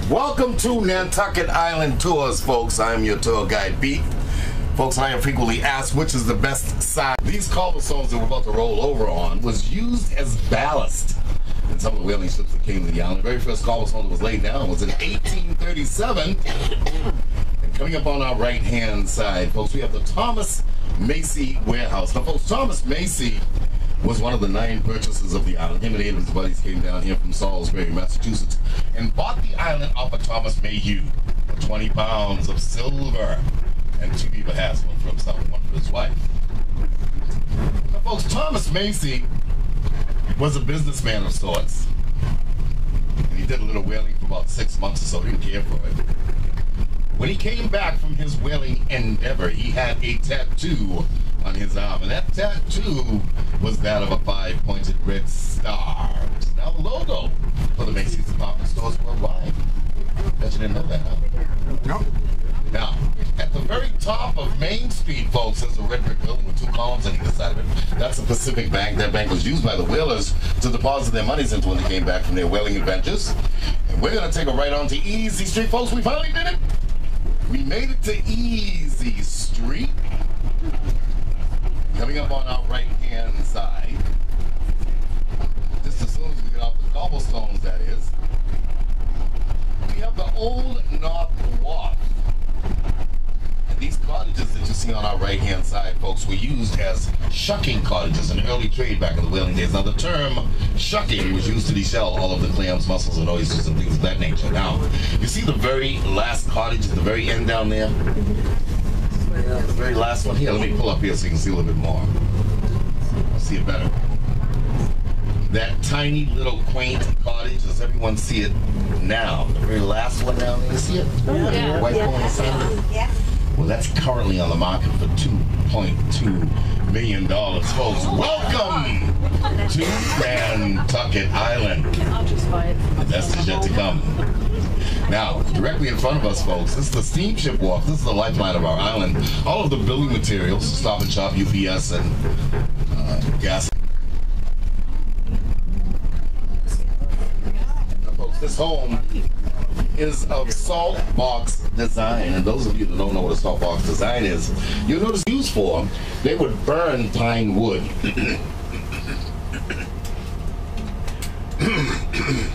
Welcome to Nantucket Island Tours, folks. I'm your tour guide, Pete. Folks, I am frequently asked which is the best side. These cobblestones that we're about to roll over on was used as ballast in some of the whaling ships that came to the island. The very first cobblestone that was laid down was in 1837. And coming up on our right-hand side, folks, we have the Thomas Macy Warehouse. Now, folks, Thomas Macy was one of the 9 purchasers of the island. Him and 8 of his buddies came down here from Salisbury, Massachusetts, and bought the island off of Thomas Mayhew for 20 pounds of silver and 2 beaver hats, one for himself and one for his wife. Now, folks, Thomas Macy was a businessman of sorts. And he did a little whaling for about 6 months or so. He didn't care for it. When he came back from his whaling endeavor, he had a tattoo on his arm, and that tattoo was that of a 5-pointed red star, which is now the logo for the Macy's department stores worldwide. Bet you didn't know that, huh? No. Now, at the very top of Main Street, folks, there's a red brick building with 2 columns on either side of it. That's the Pacific Bank. That bank was used by the whalers to deposit their monies into when they came back from their whaling adventures. And we're going to take a right on to Easy Street, folks. We finally did it. We made it to Easy Street. Coming up on our right-hand side, just as soon as we get off the cobblestones, that is, we have the Old North Wharf. And these cottages that you see on our right-hand side, folks, were used as shucking cottages in early trade back in the whaling days. Now, the term shucking was used to deshell all of the clams, mussels, and oysters and things of that nature. Now, you see the very last cottage at the very end down there? The very last one here. Let me pull up here so you can see a little bit more. I'll see it better. That tiny little quaint cottage. Does everyone see it now? The very last one down there. You see it? Yeah. White on the center. Yeah. Well, that's currently on the market for $2.2 million, folks. Welcome to Nantucket Island. The best is yet to come. Now, directly in front of us, folks, this is the steamship wharf. This is the lifeline of our island. All of the building materials, Stop and Shop, UPS, and gas. Now, folks, this home is of salt box design. And those of you that don't know what a salt box design is, you'll notice used for, they would burn pine wood.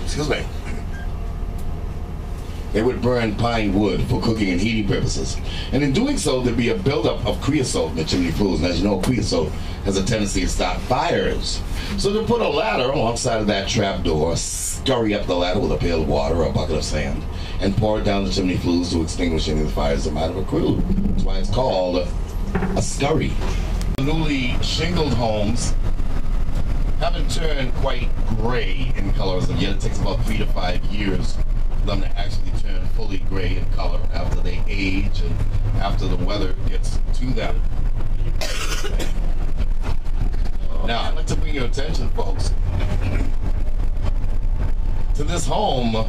Excuse me. They would burn pine wood for cooking and heating purposes. And in doing so, there'd be a buildup of creosote in the chimney flues. And as you know, creosote has a tendency to start fires. So they put a ladder alongside of that trap door, scurry up the ladder with a pail of water or a bucket of sand, and pour it down the chimney flues to extinguish any of the fires that might have accrued. That's why it's called a scurry. The newly shingled homes haven't turned quite gray in color as of yet. It takes about 3 to 5 years for them to actually turn fully gray in color after they age and after the weather gets to them. Now, I'd like to bring your attention, folks, to this home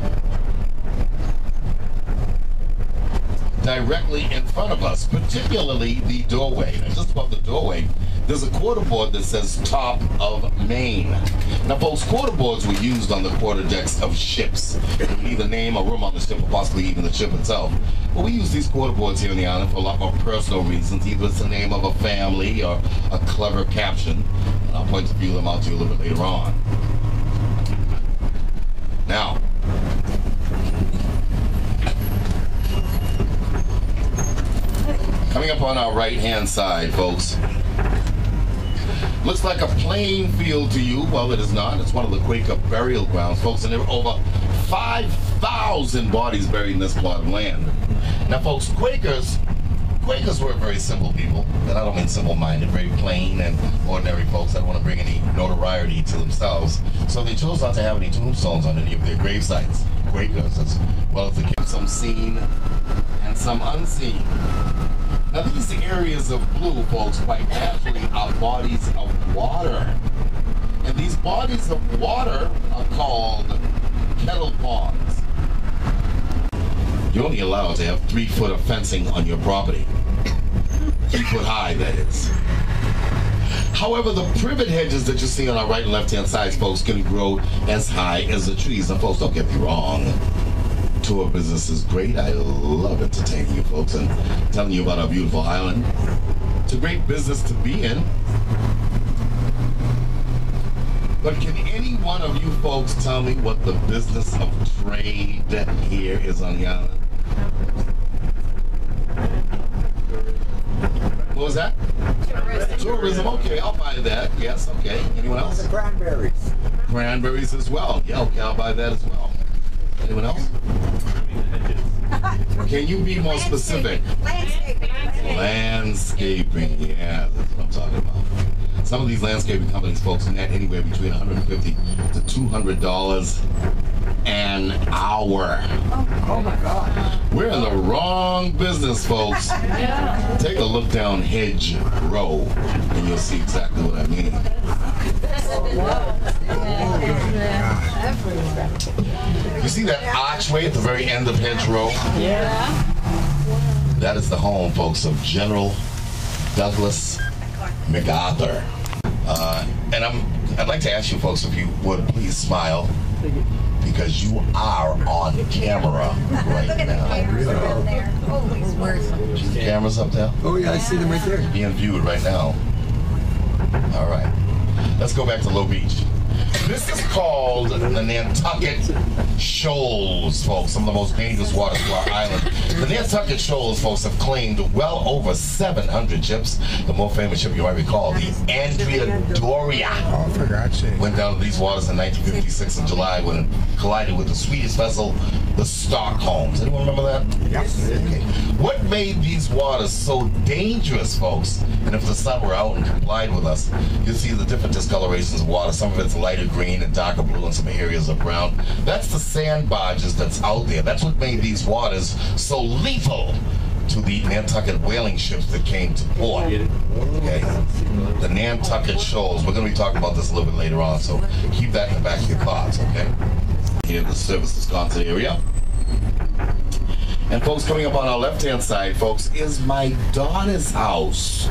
directly in front of us, particularly the doorway. Now, just above the doorway, there's a quarter board that says Top of Maine. Now, folks, quarter boards were used on the quarter decks of ships. You can either name a room on the ship or possibly even the ship itself. But we use these quarter boards here on the island for a lot more personal reasons. Either it's the name of a family or a clever caption. And I'll point a few of them out to you a little bit later on. Now, coming up on our right-hand side, folks, looks like a plain field to you. Well, it is not. It's one of the Quaker burial grounds, folks, and there are over 5,000 bodies buried in this plot of land. Now, folks, Quakers were very simple people, and I don't mean simple-minded, very plain and ordinary folks that don't want to bring any notoriety to themselves. So they chose not to have any tombstones on any of their grave sites. Quakers, as well as the kids, some seen and some unseen. Now, these areas of blue, folks, quite naturally are bodies of water. And these bodies of water are called kettle ponds. You're only allowed to have 3 foot of fencing on your property. 3 foot high, that is. However, the privet hedges that you see on our right and left-hand sides, folks, can grow as high as the trees. Now, folks, don't get me wrong. tour business is great. I love entertaining you folks and telling you about our beautiful island. It's a great business to be in. But can any one of you folks tell me what the business of trade here is on the island? What was that? Tourism. Tourism, okay, I'll buy that. Yes, okay. Anyone else? The cranberries. Cranberries as well. Yeah, okay, I'll buy that as well. Anyone else? Can you be more specific? Landscaping. Landscaping, yeah, that's what I'm talking about. Some of these landscaping companies, folks, net anywhere between $150 to $200 an hour. Oh my God. We're in the wrong business, folks. Yeah. Take a look down Hedge Row, and you'll see exactly what I mean. You see that archway at the very end of Hedge Row? Yeah. That is the home, folks, of General Douglas MacArthur. And I'd like to ask you folks if you would please smile, because you are on camera right now. See the cameras up there? Oh yeah, I see them right there. Being viewed right now. All right. Let's go back to Low Beach. This is called the Nantucket Shoals, folks. Some of the most dangerous waters to our island. The Nantucket Shoals, folks, have claimed well over 700 ships. The more famous ship you might recall, the Andrea Doria, Oh, for God's sake. went down to these waters in 1956 in July when it collided with the Swedish vessel, the Stockholm. Anyone remember that? Yes. Okay. What made these waters so dangerous, folks? And if the sun were out and complied with us, you'll see the different discolorations of water. Some of it's lighter green and darker blue, and some areas are brown. That's the sand barges that's out there. That's what made these waters so lethal to the Nantucket whaling ships that came to port. Okay, the Nantucket Shoals. We're going to be talking about this a little bit later on, so keep that in the back of your thoughts, okay? Here in the Service Wisconsin area. And folks, coming up on our left-hand side, folks, is my daughter's house.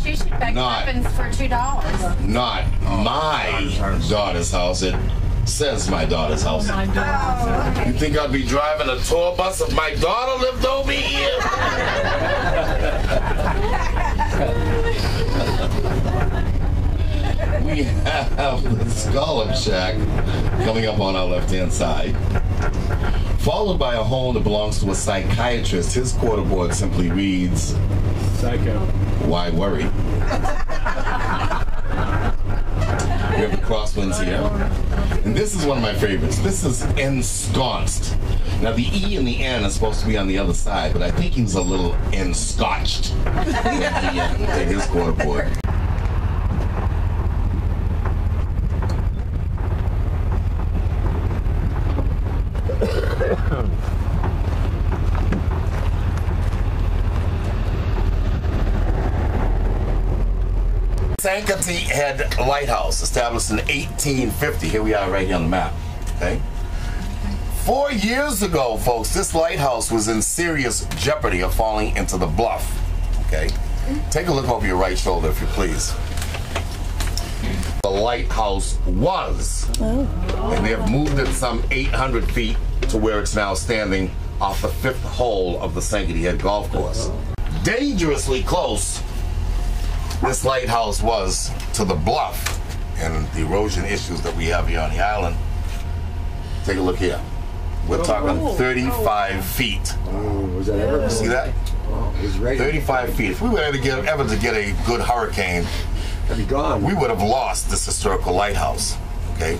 She should beg heavens for $2. Not my daughter's house. It says my daughter's house. My God. You think I'd be driving a tour bus if my daughter lived over here? We have the Scallop Shack coming up on our left-hand side, followed by a home that belongs to a psychiatrist. His quarterboard simply reads, Psycho. Why worry? We have the crosswinds here. And this is one of my favorites. This is ensconced. Now the E and the N are supposed to be on the other side, but I think he was a little enscotched in his quarterboard. Nantucket Head Lighthouse, established in 1850. Here we are right here on the map, okay? 4 years ago, folks, this lighthouse was in serious jeopardy of falling into the bluff, okay? Take a look over your right shoulder, if you please. The lighthouse was, and they have moved it some 800 feet to where it's now standing off the 5th hole of the Nantucket Head Golf Course. Dangerously close this lighthouse was to the bluff and the erosion issues that we have here on the island. Take a look here. We're talking 35 feet. Was that ever? See that? It was right. 35 feet. If we were ever to get a good hurricane, I'd be gone. we would have lost this historical lighthouse, okay?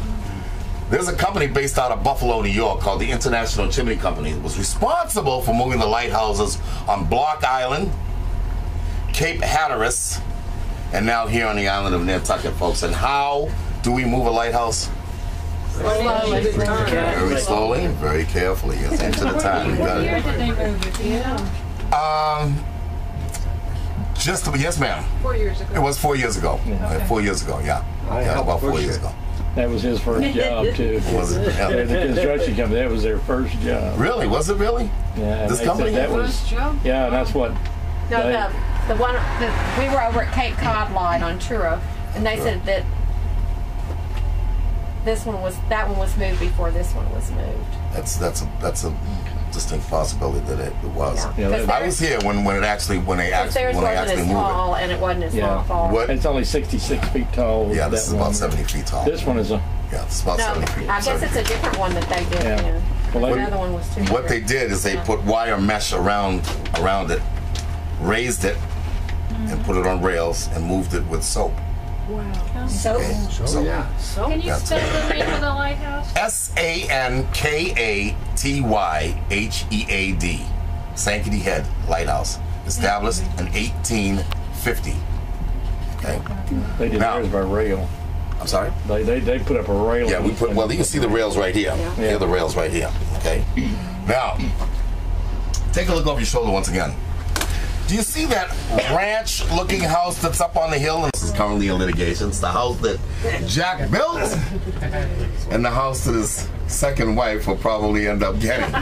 There's a company based out of Buffalo, New York called the International Chimney Company. It was responsible for moving the lighthouses on Block Island, Cape Hatteras, and now here on the island of Nantucket, folks. And how do we move a lighthouse? Slowly. Very slowly, very carefully. Yes, into the time. You got Where it. did they move it? Yeah. Yes, ma'am. 4 years ago. It was 4 years ago. 4 years ago, yeah. Yeah, about 4 years ago. That was his first job too. Was it? Yeah, Yeah. the construction company. That was their first job. Really? Was it really? Yeah, This they company? said that was. First job? Yeah, that's what. No, they- the one that we were over at Cape Cod line on Truro, and they said that this one was, that one was moved before this one was moved. That's a distinct possibility that it was. Yeah. Yeah, I was here when they actually Theirs wasn't as moved tall, and it wasn't as Yeah. far. What? It's only 66 feet tall. Yeah, this is that about one. 70 feet tall. This one is a. Yeah, it's about No, 70 feet. I guess 70 it's a feet. different one that they did Yeah. then. Well, The other one was too What they big. did is they put wire mesh around it, raised it, and put it on rails and moved it with soap. So, Okay? Oh, yeah. can you spell the name of the lighthouse? SANKATYHEAD, Sankaty Head Lighthouse, established in 1850. Okay. They did Now- theirs by rail. I'm sorry. They put up a rail. Yeah, we put. Well, you can see the rails right here. Yeah. Here are the rails right here. Okay. Now, take a look over your shoulder once again. Do you see that ranch-looking house that's up on the hill? And this is currently in litigation. It's the house that Jack built, and the house that his second wife will probably end up getting.